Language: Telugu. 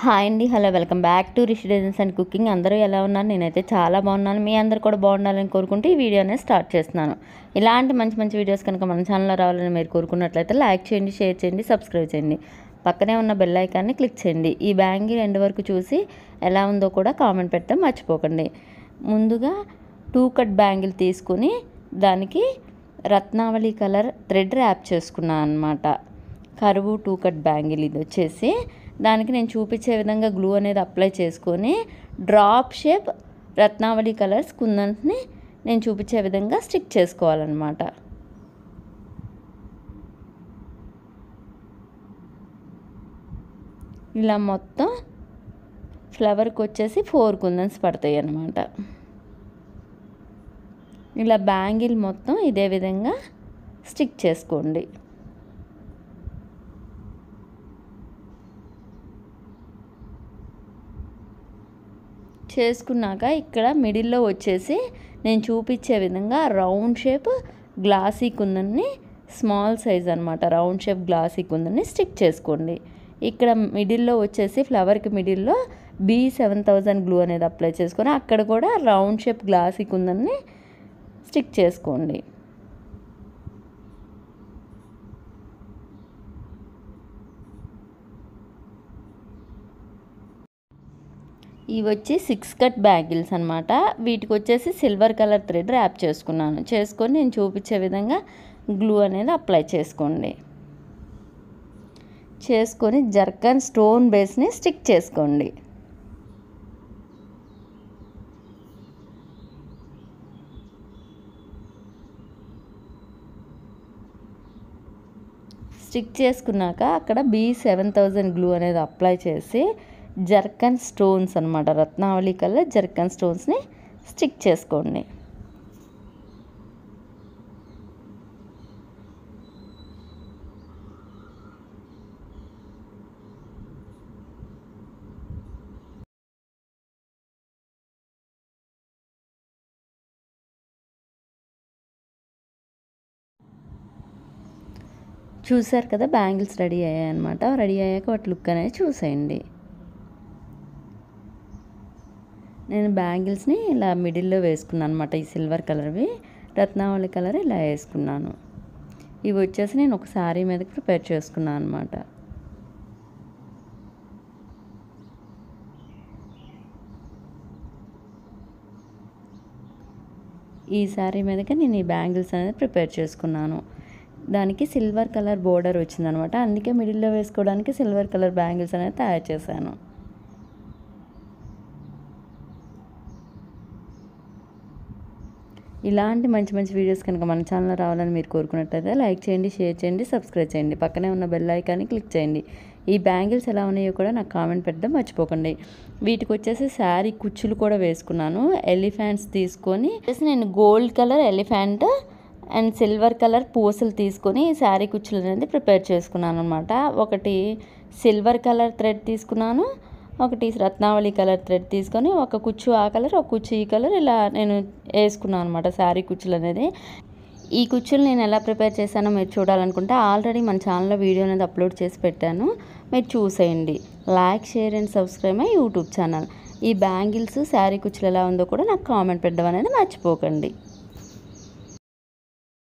హాయ్ అండి, hello, welcome back to Rishi designs and cooking. అందరూ ఎలా ఉన్నారు? నేనైతే చాలా బాగున్నాను. మీ అందరు కూడా బాగుండాలని కోరుకుంటూ ఈ వీడియో అనేది స్టార్ట్ చేస్తున్నాను. ఇలాంటి మంచి మంచి వీడియోస్ కనుక మన ఛానల్లో రావాలని మీరు కోరుకున్నట్లయితే లైక్ చేయండి, షేర్ చేయండి, సబ్స్క్రైబ్ చేయండి. పక్కనే ఉన్న బెల్ ఐకాన్ని క్లిక్ చేయండి. ఈ బ్యాంగిల్ ఎండ్ వరకు చూసి ఎలా ఉందో కూడా కామెంట్ పెట్టడం మర్చిపోకండి. ముందుగా 2 కట్ బ్యాంగిల్ తీసుకుని దానికి రత్నావళి కలర్ థ్రెడ్ ర్యాప్ చేసుకున్నాను అనమాట. కరువు 2 కట్ బ్యాంగిల్ ఇది వచ్చేసి దానికి నేను చూపించే విధంగా గ్లూ అనేది అప్లై చేసుకొని డ్రాప్ షేప్ రత్నావళి కలర్స్ కుందన్స్ని నేను చూపించే విధంగా స్టిక్ చేసుకోవాలన్నమాట. ఇలా మొత్తం ఫ్లవర్కి వచ్చేసి 4 కుందన్స్ పడతాయి అన్నమాట. ఇలా బ్యాంగిల్ మొత్తం ఇదే విధంగా స్టిక్ చేసుకోండి. చేసుకున్నాక ఇక్కడ మిడిల్లో వచ్చేసి నేను చూపించే విధంగా రౌండ్ షేప్ గ్లాసీ కుందన్ని, స్మాల్ సైజ్ అనమాట, రౌండ్ షేప్ గ్లాసీ కుందన్ని స్టిక్ చేసుకోండి. ఇక్కడ మిడిల్లో వచ్చేసి ఫ్లవర్కి మిడిల్లో B7000 గ్లూ అనేది అప్లై చేసుకొని అక్కడ కూడా రౌండ్ షేప్ గ్లాసీ కుందన్ని స్టిక్ చేసుకోండి. ఇవి వచ్చి 6 కట్ బ్యాంగిల్స్ అనమాట. వీటికి వచ్చేసి సిల్వర్ కలర్ థ్రెడ్ ర్యాప్ చేసుకొని నేను చూపించే విధంగా గ్లూ అనేది అప్లై చేసుకోండి. చేసుకొని జర్కన్ స్టోన్ బేస్ని స్టిక్ చేసుకోండి. స్టిక్ చేసుకున్నాక అక్కడ B7000 గ్లూ అనేది అప్లై చేసి జర్కన్ స్టోన్స్ అనమాట, రత్నావళి కలర్ జర్కన్ స్టోన్స్ని స్టిక్ చేసుకోండి. చూసారు కదా, బ్యాంగిల్స్ రెడీ అయ్యాయి అనమాట. రెడీ అయ్యాక వాటి లుక్ అనేది చూసేయండి. నేను బ్యాంగిల్స్ని ఇలా మిడిల్లో వేసుకున్నాను అనమాట. ఈ సిల్వర్ కలర్వి, రత్నావళి కలర్ ఇలా వేసుకున్నాను. ఇవి వచ్చేసి నేను ఒక శారీ మీదకి ప్రిపేర్ చేసుకున్నాను అనమాట. ఈ శారీ మీదకి నేను ఈ బ్యాంగిల్స్ అనేది ప్రిపేర్ చేసుకున్నాను. దానికి సిల్వర్ కలర్ బోర్డర్ వచ్చిందనమాట. అందుకే మిడిల్లో వేసుకోవడానికి సిల్వర్ కలర్ బ్యాంగిల్స్ అనేది తయారు చేశాను. ఇలాంటి మంచి మంచి వీడియోస్ కనుక మన ఛానల్లో రావాలని మీరు కోరుకున్నట్లయితే లైక్ చేయండి, షేర్ చేయండి, సబ్స్క్రైబ్ చేయండి. పక్కనే ఉన్న బెల్ ఐకాన్ని క్లిక్ చేయండి. ఈ బ్యాంగిల్స్ ఎలా ఉన్నాయో కూడా నాకు కామెంట్ పెట్టడం మర్చిపోకండి. వీటికి వచ్చేసి శారీ కుచ్చులు కూడా వేసుకున్నాను. ఎలిఫెంట్స్ తీసుకొని నేను gold colour elephant and silver colour పూసలు తీసుకొని శారీ కుచ్చులు అనేది ప్రిపేర్ చేసుకున్నాను అనమాట. ఒకటి సిల్వర్ కలర్ థ్రెడ్ తీసుకున్నాను, ఒకటి రత్నావళి కలర్ థ్రెడ్ తీసుకొని ఒక కుచ్చు ఆ కలర్, ఒక కుచ్చు ఈ కలర్ ఇలా నేను వేసుకున్నాను అనమాట శారీ కుచ్చులు అనేది. ఈ కుచ్చులు నేను ఎలా ప్రిపేర్ చేశానో మీరు చూడాలనుకుంటే ఆల్రెడీ మన ఛానల్లో వీడియో అనేది అప్లోడ్ చేసి పెట్టాను, మీరు చూసేయండి. Like, share and subscribe my YouTube channel. ఈ బ్యాంగిల్స్ శారీ కుచ్చులు ఎలా ఉందో కూడా నాకు కామెంట్ పెట్టడం అనేది మర్చిపోకండి.